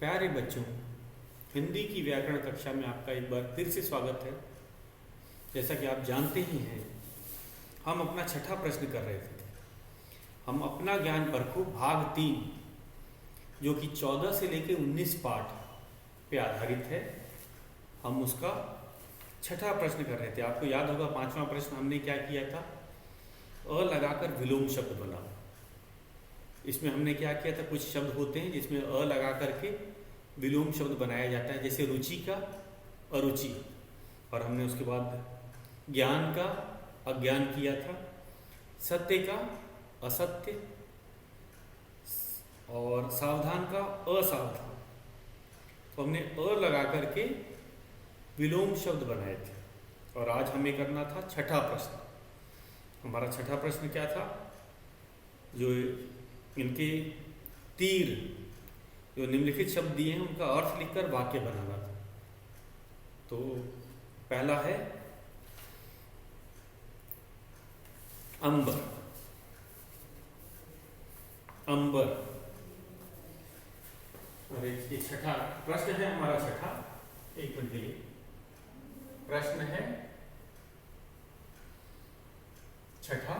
प्यारे बच्चों, हिंदी की व्याकरण कक्षा में आपका एक बार फिर से स्वागत है। जैसा कि आप जानते ही हैं, हम अपना छठा प्रश्न कर रहे थे। हम अपना ज्ञान परखो भाग 3, जो कि 14 से लेकर 19 पाठ पे आधारित है, हम उसका छठा प्रश्न कर रहे थे। आपको याद होगा, पांचवा प्रश्न हमने क्या किया था? अ लगाकर विलोम शब्द बनाओ। इसमें हमने क्या किया था? कुछ शब्द होते हैं जिसमें अ लगा करके विलोम शब्द बनाया जाता है, जैसे रुचि का अरुचि, और हमने उसके बाद ज्ञान का अज्ञान किया था, सत्य का असत्य, और सावधान का असावधान। तो हमने अ लगा करके विलोम शब्द बनाए थे। और आज हमें करना था छठा प्रश्न। हमारा छठा प्रश्न क्या था? जो इनके तीर, जो निम्नलिखित शब्द दिए हैं, उनका अर्थ लिखकर वाक्य बनाना था। तो पहला है अंबर। अंबर, और ये छठा प्रश्न है हमारा। छठा, एक मिनट के लिए। प्रश्न है छठा,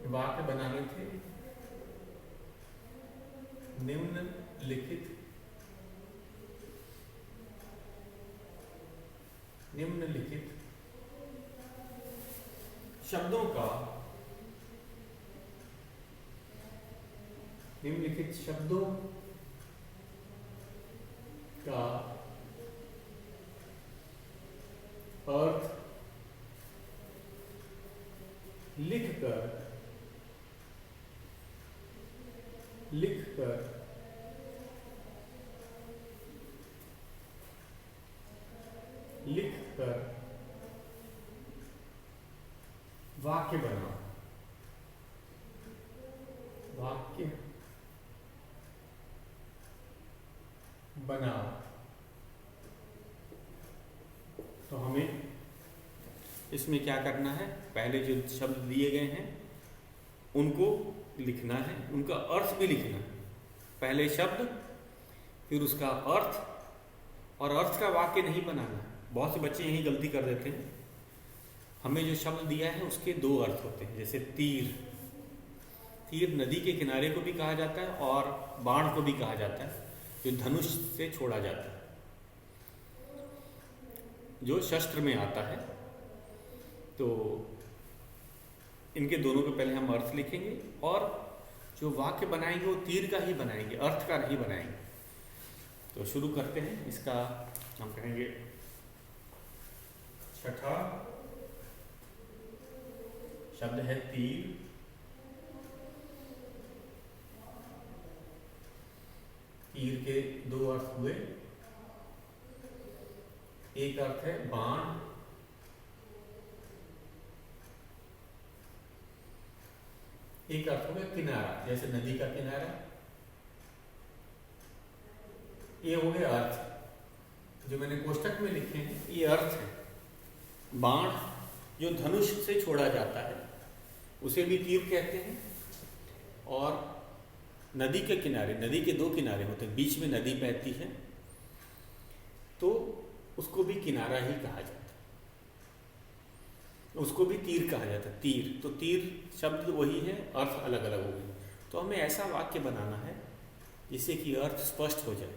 वाक्य बनाने थे निम्नलिखित शब्दों का, निम्नलिखित शब्दों का अर्थ लिखकर वाक्य बनाओ। वाक्य बनाओ। तो हमें इसमें क्या करना है? पहले जो शब्द दिए गए हैं उनको लिखना है, उनका अर्थ भी लिखना है। पहले शब्द, फिर उसका अर्थ, और अर्थ का वाक्य नहीं बनाना है। बहुत से बच्चे यही गलती कर देते हैं। हमें जो शब्द दिया है उसके दो अर्थ होते हैं, जैसे तीर। तीर नदी के किनारे को भी कहा जाता है और बाण को भी कहा जाता है, जो धनुष से छोड़ा जाता है, जो शस्त्र में आता है। तो इनके दोनों के पहले हम अर्थ लिखेंगे, और जो वाक्य बनाएंगे वो तीर का ही बनाएंगे, अर्थ का नहीं बनाएंगे। तो शुरू करते हैं। इसका हम कहेंगे छठा शब्द है तीर। तीर के दो अर्थ हुए। एक अर्थ है बाण, एक अर्थ हो गया किनारा, जैसे नदी का किनारा। ये हो गए अर्थ जो मैंने कोष्टक में लिखे हैं, ये अर्थ है। बाण जो धनुष से छोड़ा जाता है उसे भी तीर कहते हैं। और नदी के किनारे, नदी के दो किनारे होते हैं, बीच में नदी बहती है, तो उसको भी किनारा ही कहा जाता है, उसको भी तीर कहा जाता है। तीर, तो तीर शब्द वही है, अर्थ अलग अलग हो गए। तो हमें ऐसा वाक्य बनाना है जिससे कि अर्थ स्पष्ट हो जाए।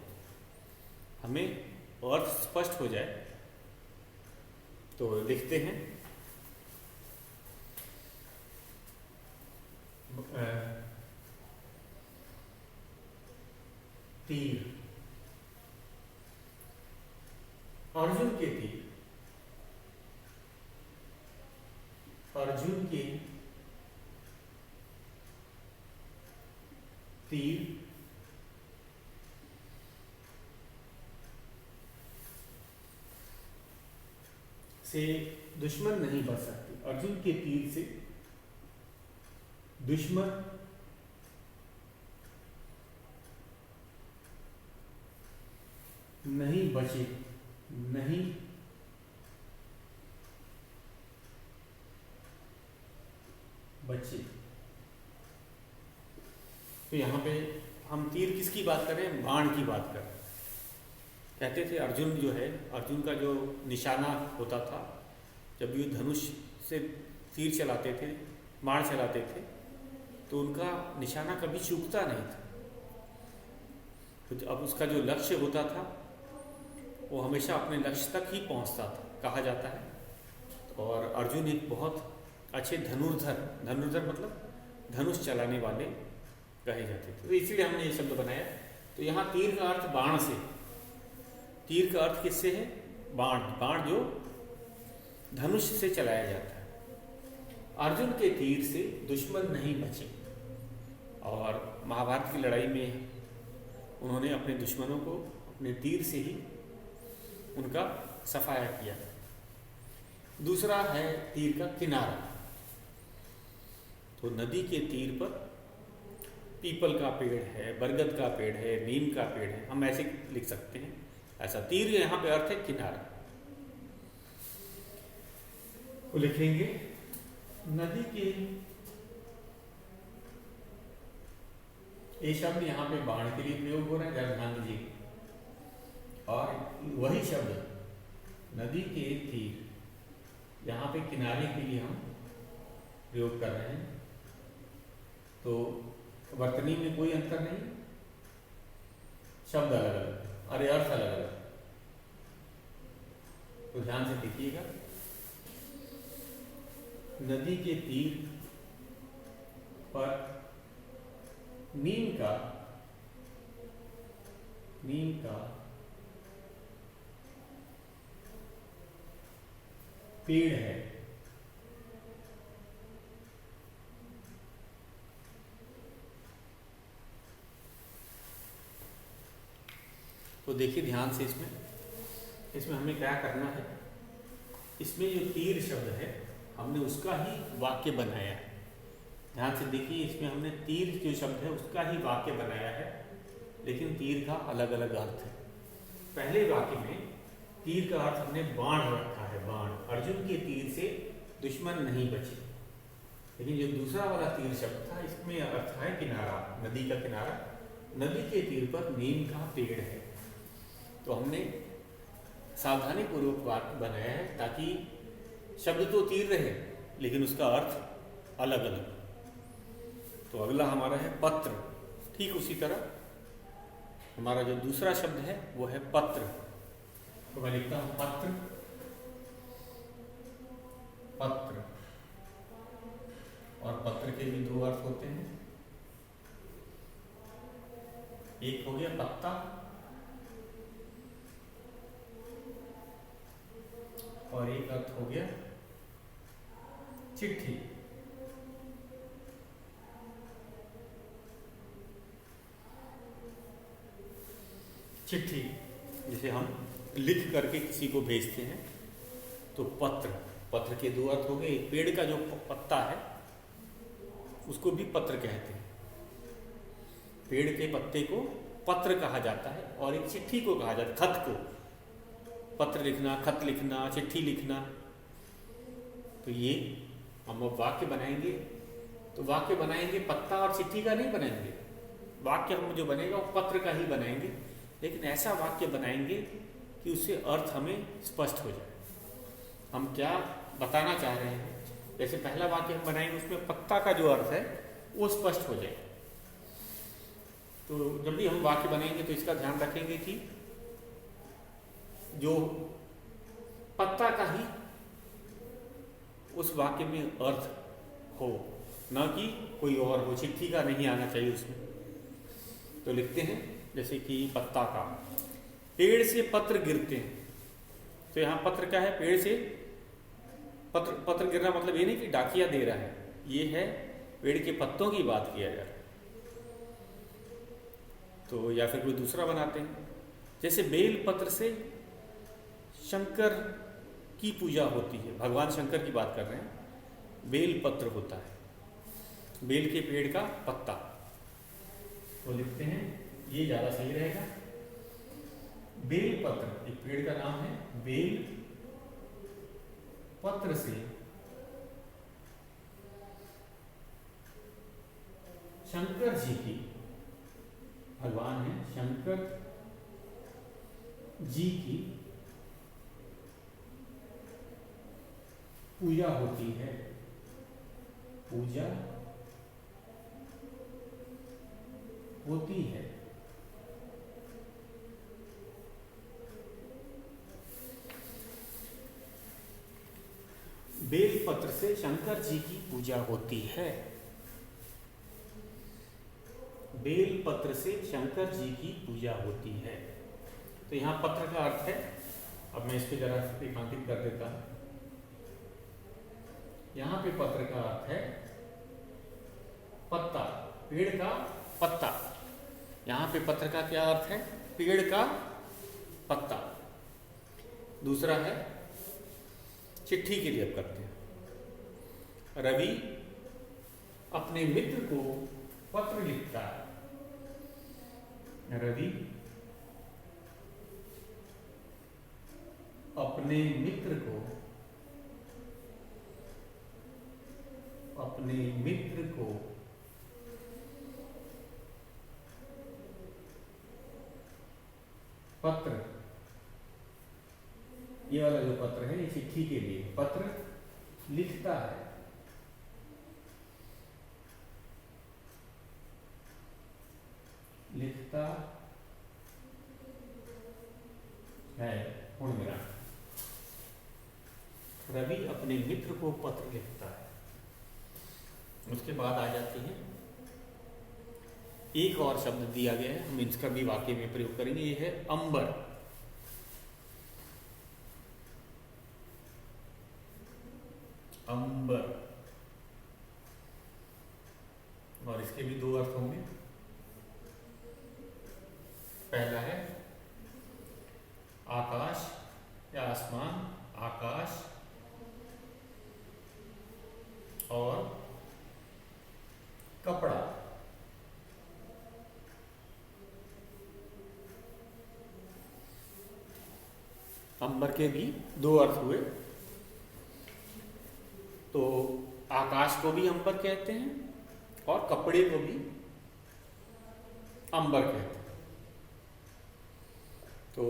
हमें अर्थ स्पष्ट हो जाए तो लिखते हैं तीर। अर्जुन के तीर, अर्जुन के तीर से दुश्मन नहीं बच सकते। अर्जुन के तीर से दुश्मन नहीं बचे, नहीं बचे। तो यहाँ पे हम तीर किसकी बात कर रहे हैं? बाण की बात कर रहे हैं। कहते थे अर्जुन जो है, अर्जुन का जो निशाना होता था, जब ये धनुष से तीर चलाते थे, बाण चलाते थे, तो उनका निशाना कभी चूकता नहीं था। तो अब उसका जो लक्ष्य होता था वो हमेशा अपने लक्ष्य तक ही पहुंचता था, कहा जाता है। और अर्जुन एक बहुत अच्छे धनुर्धर मतलब धनुष चलाने वाले कहे जाते थे, तो इसीलिए हमने ये शब्द बनाया। तो यहाँ तीर का अर्थ बाण से, तीर का अर्थ किससे है? बाण। बाण जो धनुष से चलाया जाता है। अर्जुन के तीर से दुश्मन नहीं बचे, और महाभारत की लड़ाई में उन्होंने अपने दुश्मनों को अपने तीर से ही उनका सफाया किया। दूसरा है तीर का किनारा। तो नदी के तीर पर पीपल का पेड़ है, बरगद का पेड़ है, नीम का पेड़ है, हम ऐसे लिख सकते हैं। ऐसा तीर यहाँ पे अर्थ है किनारा। तो लिखेंगे नदी के, ये शब्द यहाँ पे बाण के लिए प्रयोग हो रहा है, जरा ध्यान दीजिए। और वही शब्द नदी के तीर यहाँ पे किनारे के लिए हम प्रयोग कर रहे हैं। तो वर्तनी में कोई अंतर नहीं, शब्द अलग अलग, अरे अर्थ अलग अलग। तो ध्यान से देखिएगा, नदी के तीर पर नीम का पेड़ है। तो देखिए ध्यान से, इसमें हमें क्या करना है, इसमें जो तीर शब्द है हमने उसका ही वाक्य बनाया है। ध्यान से देखिए, इसमें हमने तीर जो शब्द है उसका ही वाक्य बनाया है, लेकिन तीर का अलग अलग अर्थ है। पहले वाक्य में तीर का अर्थ हमने बाण रखा है, बाण। अर्जुन के तीर से दुश्मन नहीं बचे। लेकिन जो दूसरा वाला तीर शब्द था, इसमें अर्थ है किनारा, नदी का किनारा। नदी के तीर पर नीम का पेड़ है। तो हमने सावधानी पूर्वक वाक्य बनाया है, ताकि शब्द तो तीर रहे लेकिन उसका अर्थ अलग अलग। तो अगला हमारा है पत्र। ठीक उसी तरह हमारा जो दूसरा शब्द है वो है पत्र। तो मैं लिखता हूं पत्र, पत्र। और पत्र के भी दो अर्थ होते हैं, एक हो गया पत्ता और एक अर्थ हो गया चिट्ठी। चिट्ठी जिसे हम लिख करके किसी को भेजते हैं, तो पत्र। पत्र के दो अर्थ हो गए, एक पेड़ का जो पत्ता है उसको भी पत्र कहते हैं, पेड़ के पत्ते को पत्र कहा जाता है, और एक चिट्ठी को कहा जाता है, खत को। पत्र लिखना, खत लिखना, चिट्ठी लिखना। तो ये हम अब वाक्य बनाएंगे, तो वाक्य बनाएंगे पत्ता और चिट्ठी का नहीं बनाएंगे। वाक्य हम जो बनेगा वो पत्र का ही बनाएंगे, लेकिन ऐसा वाक्य बनाएंगे कि उससे अर्थ हमें स्पष्ट हो जाए, हम क्या बताना चाह रहे हैं। जैसे पहला वाक्य हम बनाएंगे, उसमें पत्ता का जो अर्थ है वो स्पष्ट हो जाए। तो जब भी हम वाक्य बनाएंगे तो इसका ध्यान रखेंगे कि जो पत्ता का ही उस वाक्य में अर्थ हो, न कि कोई और हो। चिट्ठी का नहीं आना चाहिए उसमें। तो लिखते हैं जैसे कि पत्ता का, पेड़ से पत्र गिरते हैं। तो यहाँ पत्र क्या है? पेड़ से पत्र गिरना मतलब ये नहीं कि डाकिया दे रहा है, ये है पेड़ के पत्तों की बात किया जा रहा है। तो या फिर कोई दूसरा बनाते हैं, जैसे बेल पत्र से शंकर की पूजा होती है, भगवान शंकर की बात कर रहे हैं। बेल पत्र होता है, बेल के पेड़ का पत्ता। तो लिखते हैं, ये ज्यादा सही रहेगा। बेल पत्र एक पेड़ का नाम है। बेल पत्र से शंकर जी की भगवान हैं शंकर जी की पूजा होती है, पूजा होती है। बेलपत्र से शंकर जी की पूजा होती है, बेलपत्र से शंकर जी की पूजा होती है। तो यहां पत्र का अर्थ है, अब मैं इसको जरा रेखांकित कर देता हूं। यहां पे पत्र का अर्थ है पत्ता, पेड़ का पत्ता। यहां पे पत्र का क्या अर्थ है? पेड़ का पत्ता। दूसरा है चिट्ठी के लिए अब करते हैं। रवि अपने मित्र को पत्र लिखता है, रवि अपने मित्र को पत्र, ये वाला जो पत्र है ये चिट्ठी के लिए पत्र लिखता है, लिखता है पूर्ण विराम। रवि अपने मित्र को पत्र लिखता है। उसके बाद आ जाती है, एक और शब्द दिया गया है, हम इसका भी वाक्य में प्रयोग करेंगे। ये है अंबर। अंबर, और इसके भी दो अर्थ होंगे। पहला है आकाश या आसमान, आकाश, और कपड़ा। अंबर के भी दो अर्थ हुए। तो आकाश को भी अंबर कहते हैं और कपड़े को भी अंबर कहते हैं। तो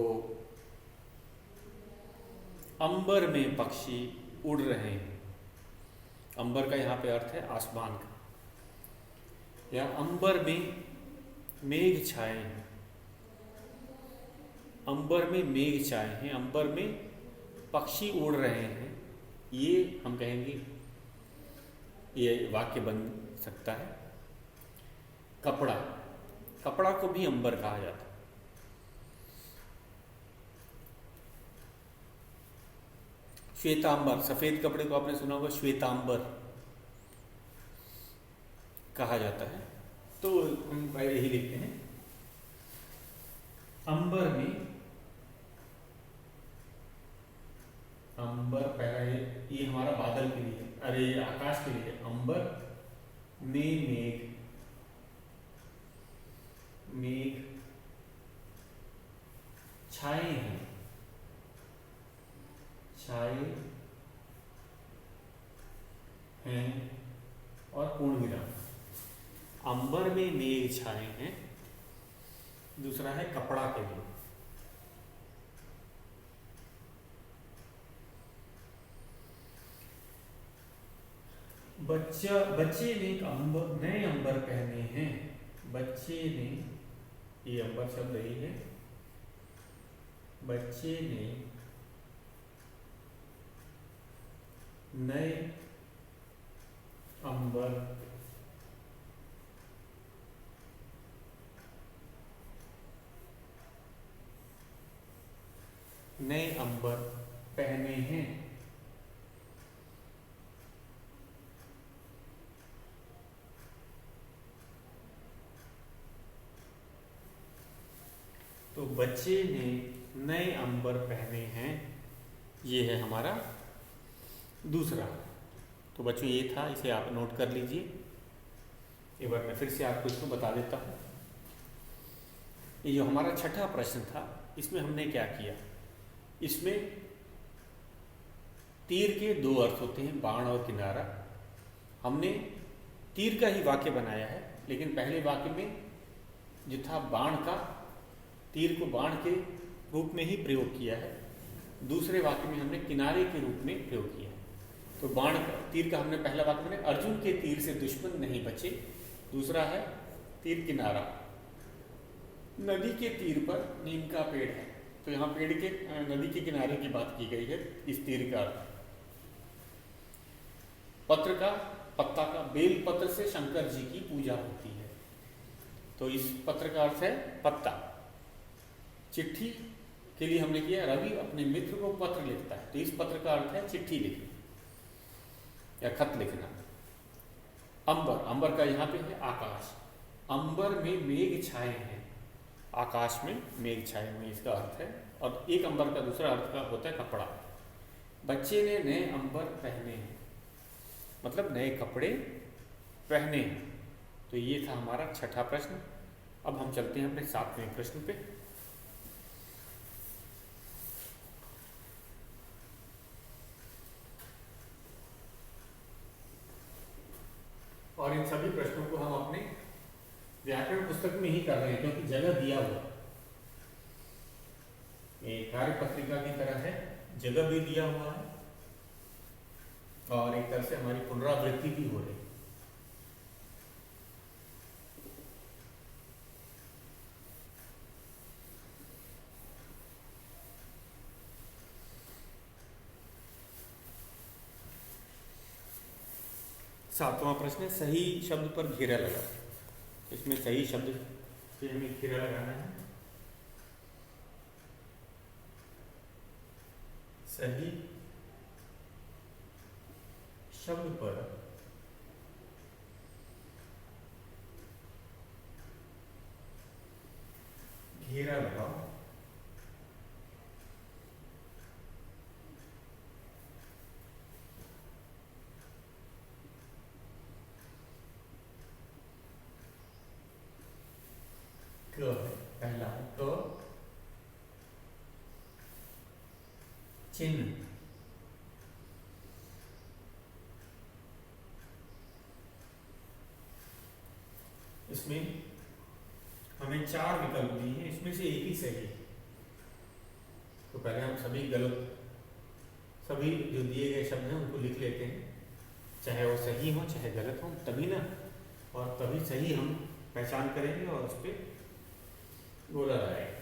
अंबर में पक्षी उड़ रहे हैं। अंबर का यहाँ पे अर्थ है आसमान का, या अंबर में मेघ छाए हैं। अंबर में मेघ छाए हैं, अंबर में पक्षी उड़ रहे हैं। ये हम कहेंगे, ये वाक्य बन सकता है। कपड़ा, कपड़ा को भी अंबर कहा जाता है। श्वेतांबर, सफेद कपड़े को आपने सुना होगा, श्वेतांबर कहा जाता है। तो हम यही लिखते हैं, अंबर में, अंबर पहला ये हमारा बादल के लिए, अरे आकाश के लिए। अंबर में मेघ, मेघ छाए हैं, छाए हैं, और पूर्ण विराम। अंबर में मेघ छाए हैं। दूसरा है कपड़ा के लिए। बच्चे ने नए अंबर पहने हैं। बच्चे ने, ये अंबर शब्द यही है। बच्चे ने नए अंबर पहने हैं। तो बच्चे ने नए अंबर पहने हैं, ये है हमारा दूसरा। तो बच्चों ये था, इसे आप नोट कर लीजिए। एक बार मैं फिर से आपको इसको बता देता हूँ। ये जो हमारा छठा प्रश्न था, इसमें हमने क्या किया? इसमें तीर के दो अर्थ होते हैं, बाण और किनारा। हमने तीर का ही वाक्य बनाया है, लेकिन पहले वाक्य में जो था बाण का, तीर को बाण के रूप में ही प्रयोग किया है। दूसरे वाक्य में हमने किनारे के रूप में प्रयोग किया है। तो बाण का, तीर का हमने पहला वाक्य में अर्जुन के तीर से दुश्मन नहीं बचे। दूसरा है तीर किनारा, नदी के तीर पर नीम का पेड़ है। तो यहाँ पेड़ के, नदी के किनारे की बात की गई है इस तीर का अर्थ। पत्र का, पत्ता का, बेल पत्र से शंकर जी की पूजा होती है, तो इस पत्र का अर्थ है पत्ता। चिट्ठी के लिए हमने किया, रवि अपने मित्र को पत्र लिखता है, तो इस पत्र का अर्थ है चिट्ठी लिखना या खत लिखना। अंबर, अंबर का यहाँ पे है आकाश, अंबर में मेघ छाए हैं, आकाश में मेघ छाए हुए, इसका अर्थ है। और एक अंबर का दूसरा अर्थ का होता है कपड़ा। बच्चे ने नए अंबर पहने हैं, मतलब नए कपड़े पहने हैं। तो ये था हमारा छठा प्रश्न। अब हम चलते हैं अपने 7वें प्रश्न पे। और इन सभी प्रश्नों को हम अपने व्याकरण पुस्तक में ही कर रहे हैं, क्योंकि जगह दिया हुआ, ये कार्य पत्रिका की तरह है, जगह भी दिया हुआ है और एक तरह से हमारी पुनरावृत्ति भी हो रही है। सातवां प्रश्न है, सही शब्द पर घेरा लगा। इसमें सही शब्द पे हमें घेरा लगाना है। सही शब्द पर घेरा लगाओ। क है पहला, क चिन्ह, इसमें हमें 4 विकल्प दिए हैं, इसमें से एक ही सही है। तो पहले हम सभी जो दिए गए शब्द हैं उनको लिख लेते हैं, चाहे वो सही हो चाहे गलत हो, तभी ना, और तभी सही हम पहचान करेंगे और उस पर गोला लगाएंगे।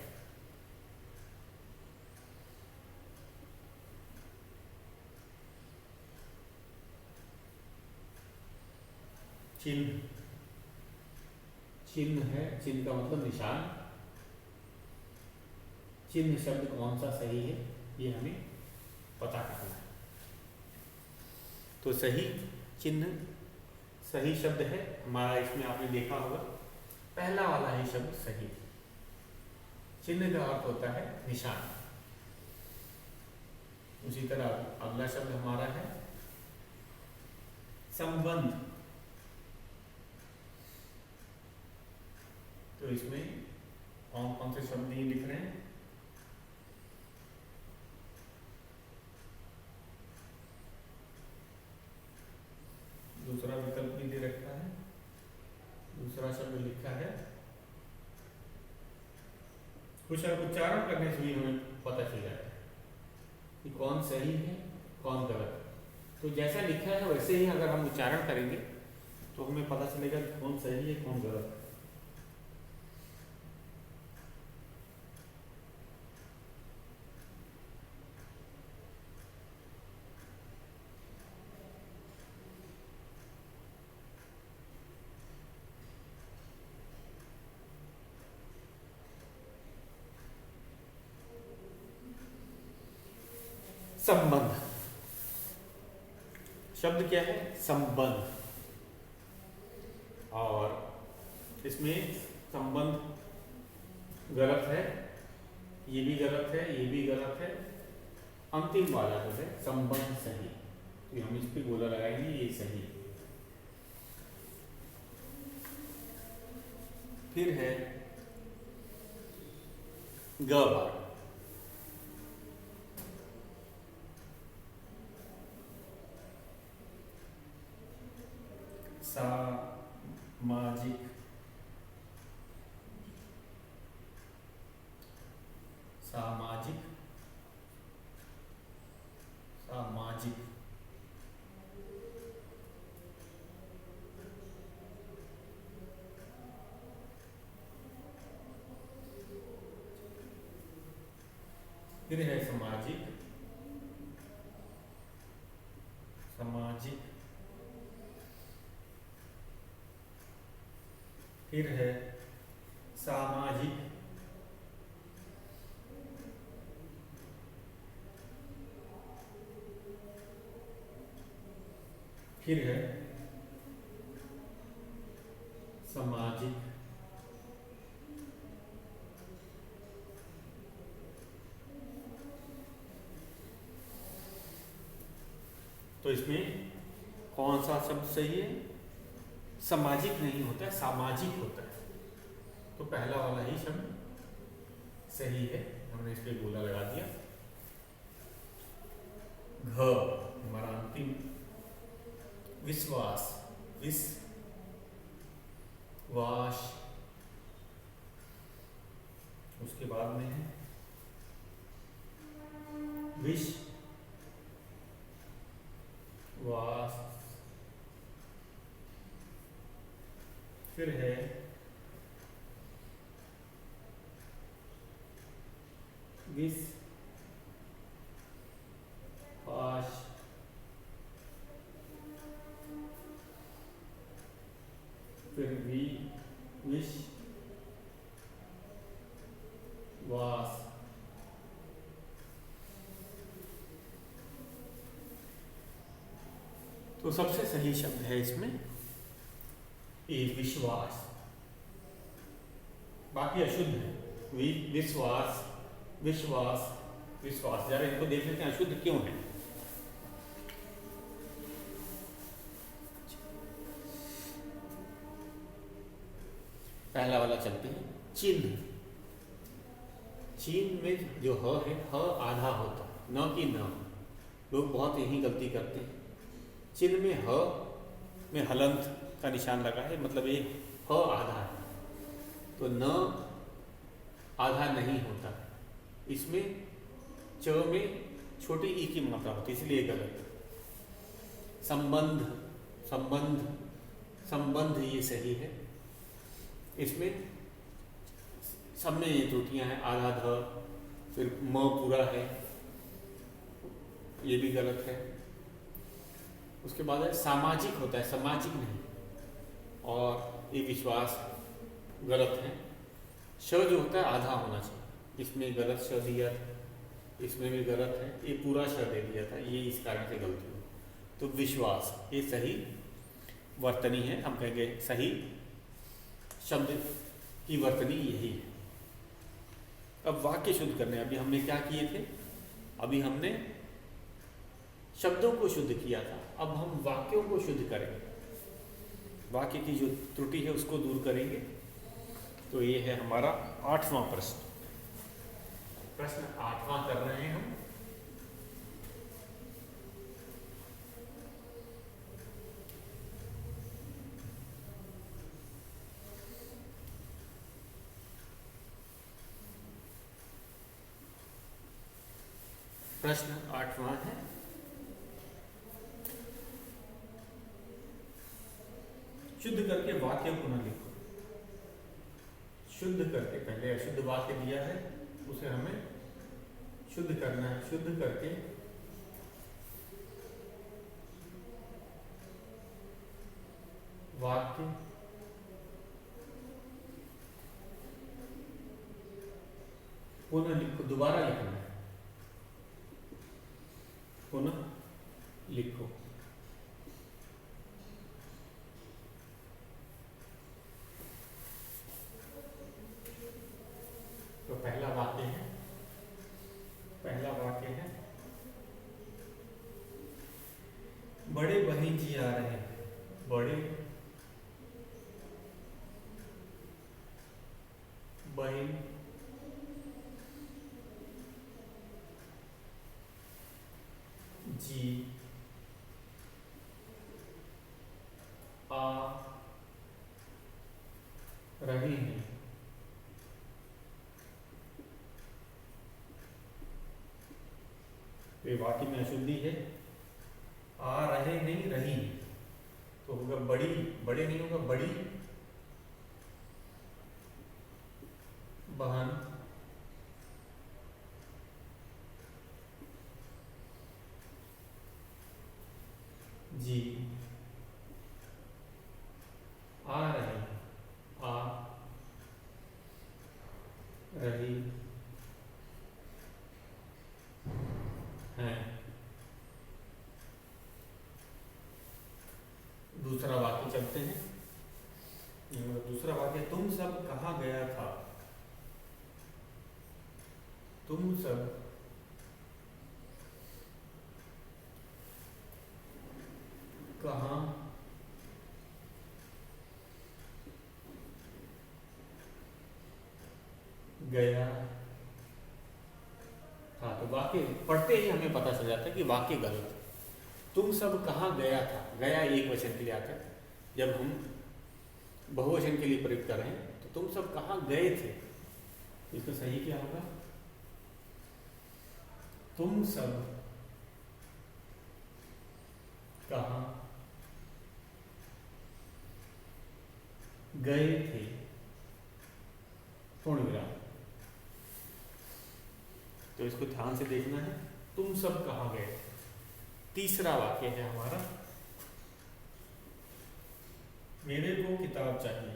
चिन्ह, चिन्ह है, चिन्ह का मतलब निशान। चिन्ह शब्द कौन सा सही है ये हमें पता करना है। तो सही चिन्ह, सही शब्द है हमारा, इसमें आपने देखा होगा पहला वाला ही शब्द सही। चिन्ह का अर्थ होता है निशान। उसी तरह अगला शब्द हमारा है संबंध। तो इसमें कौन कौन से शब्द ये लिख रहे हैं? दूसरा विकल्प भी दे रखा है, दूसरा शब्द लिखा है। कुछ उच्चारण करने से भी हमें पता चल जाता है कि कौन सही है कौन गलत है। तो जैसा लिखा है वैसे ही अगर हम उच्चारण करेंगे तो हमें पता चलेगा कि कौन सही है कौन गलत है। संबंध शब्द क्या है? संबंध। और इसमें संबंध गलत है, ये भी गलत है, ये भी गलत है। अंतिम वाला जो है संबंध सही, तो हम इस पे गोला लगाएंगे, ये सही। फिर है ग बार। सामाजिक सामाजिक, सामाजिक। फिर है सामाजिक, सामाजिक। फिर है सामाजिक, फिर है सामाजिक। तो इसमें कौन सा शब्द सही है? सामाजिक नहीं होता है, सामाजिक होता है। तो पहला वाला ही शब्द सही है, हमने इस पे गोला लगा दिया। घ हमारा अंतिम, विश्वास, विश्वास। उसके बाद में है विश्वास। फिर है विश्वास। फिर विश्वास। तो सबसे सही शब्द है इसमें ये विश्वास, बाकी अशुद्ध है। विश्वास, विश्वास, विश्वास। जरा इनको देख लेते हैं अशुद्ध क्यों है। पहला वाला चलते हैं, चिन्ह। चिन्ह में जो ह है, ह आधा होता है, न कि न। लोग बहुत यही गलती करते हैं। चिन्ह में ह में हलंत का निशान लगा है, मतलब ये ह आधा है, तो न आधा नहीं होता। इसमें च में छोटी ई की मात्रा होती है, इसलिए गलत। संबंध, संबंध, संबंध ये सही है। इसमें सब में ये त्रुटियां हैं, आधा ध, फिर म पूरा है, ये भी गलत है। उसके बाद है सामाजिक होता है, सामाजिक नहीं, और ये विश्वास गलत है। श जो होता है आधा होना चाहिए, इसमें गलत श दिया था, इसमें भी गलत है, ये पूरा श दे दिया था, ये इस कारण से गलती हुई। तो विश्वास ये सही वर्तनी है, हम कहेंगे सही शब्द की वर्तनी यही है। अब वाक्य शुद्ध करने, अभी हमने क्या किए थे? अभी हमने शब्दों को शुद्ध किया था, अब हम वाक्यों को शुद्ध करेंगे। वाक्य की जो त्रुटि है उसको दूर करेंगे। तो ये है हमारा 8वां प्रश्न। प्रश्न 8वां कर रहे हैं हम। प्रश्न 8वां है, शुद्ध करके वाक्य पुनः लिखो। शुद्ध करके, पहले अशुद्ध वाक्य दिया है उसे हमें शुद्ध करना है। शुद्ध करके वाक्य पुनः लिखो, दोबारा लिखना है, पुनः लिखो। तो पहला वाक्य है, बड़े बहन जी आ रहे हैं। बड़े बहन जी आ रहे हैं। क्योंकि वाक्य में अशुद्धि है। आ रहे नहीं, रही, तो होगा बड़ी, बड़े नहीं होगा बड़ी बहन जी आ रहे, आ रही है। दूसरा वाक्य चलते हैं। दूसरा वाक्य, तुम सब कहाँ गया था, तुम सब कहाँ गया था। तो वाक्य पढ़ते ही हमें पता चल जाता है कि वाक्य गलत है। तुम सब कहाँ गया था, गया एक वचन के लिए आता है। जब हम बहुवचन के लिए प्रयोग कर रहे हैं तो तुम सब कहाँ गए थे, इसका सही क्या होगा, तुम सब कहाँ गए थे, पूर्ण विराम। तो इसको ध्यान से देखना है, तुम सब कहाँ गए। तीसरा वाक्य है हमारा, मेरे को किताब चाहिए।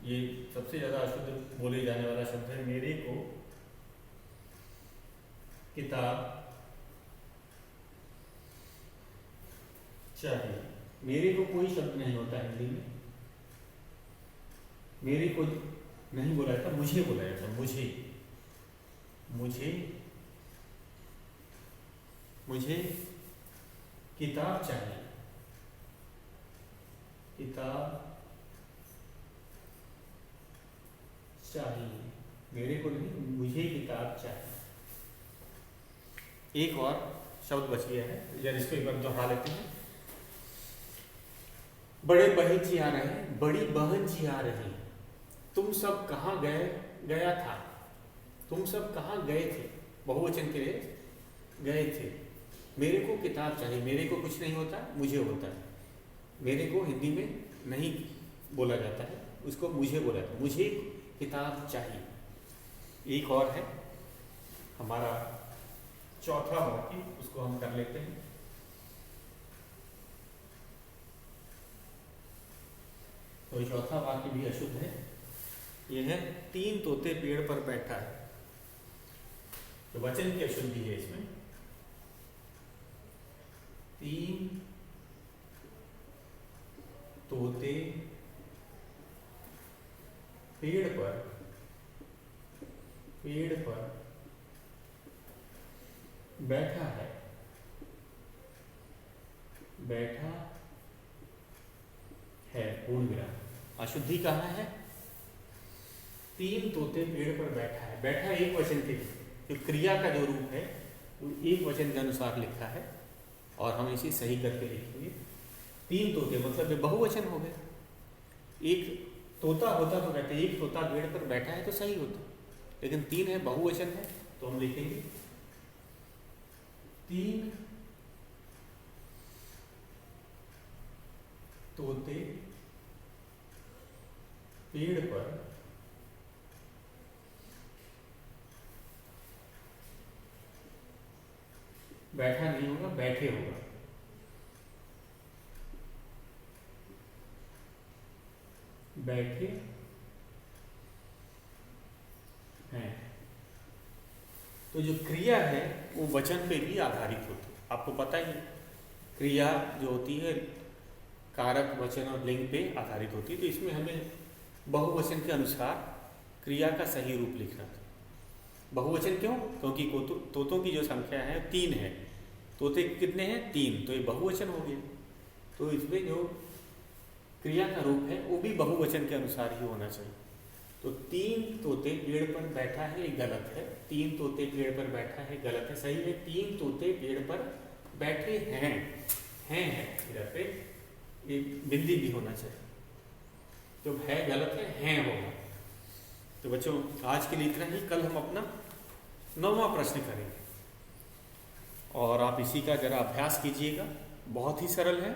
ये सबसे ज्यादा अशुद्ध बोले जाने वाला शब्द है, मेरे को किताब चाहिए। मेरे को कोई शब्द नहीं होता हिंदी में, मेरे को नहीं बोला जाता, मुझे बोला जाता। मुझे, मुझे, मुझे किताब चाहिए, किताब चाहिए। मेरे को नहीं, मुझे किताब चाहिए। एक और शब्द बच गया है, यार इसको एक बार दोहरा लेते हैं। बड़े बहन जी आ रहे हैं, बड़ी बहन जी आ रही। तुम सब कहाँ गए, गया था। तुम सब कहाँ गए थे, बहुवचन के लिए गए थे। मेरे को किताब चाहिए, मेरे को कुछ नहीं होता, मुझे होता है। मेरे को हिंदी में नहीं बोला जाता है, उसको मुझे बोला जाता है। मुझे किताब चाहिए। एक और है हमारा चौथा वाक्य, उसको हम कर लेते हैं। तो चौथा वाक्य भी अशुद्ध है। यह है, तीन तोते पेड़ पर बैठा है। तो वचन की अशुद्धि है इसमें। तीन तोते पेड़ पर बैठा है, बैठा है, पूर्ण विराम। अशुद्धि कहाँ है, तीन तोते पेड़ पर बैठा है। बैठा एक वचन के लिए, तो क्रिया का जो रूप है वो एक वचन के अनुसार लिखा है, और हम इसे सही करके लिखेंगे। तीन तोते मतलब ये बहुवचन हो गया। एक तोता होता तो कहते एक तोता पेड़ पर बैठा है तो सही होता, लेकिन तीन है, बहुवचन है, तो हम लिखेंगे तीन तोते पेड़ पर बैठा नहीं होगा, बैठे होगा। बैठे हैं। तो जो क्रिया है वो वचन पे भी आधारित होती है। आपको पता ही, क्रिया जो होती है कारक, वचन और लिंग पे आधारित होती है। तो इसमें हमें बहुवचन के अनुसार क्रिया का सही रूप लिखना था। बहुवचन क्यों? क्योंकि तोतों की जो संख्या है 3 है। तोते कितने हैं? 3, तो ये बहुवचन हो गया। तो इसमें जो क्रिया का रूप है वो भी बहुवचन के अनुसार ही होना चाहिए। तो तीन तोते पेड़ पर बैठा है, ये गलत है। तीन तोते पेड़ पर बैठा है गलत है। सही है, तीन तोते पेड़ पर बैठे हैं। हैं है इधर पे एक बिंदी भी होना चाहिए। जो है गलत है, हैं होगा। तो बच्चों आज के लिए इतना ही। कल हम अपना 9वां प्रश्न करेंगे। और आप इसी का ज़रा अभ्यास कीजिएगा, बहुत ही सरल है।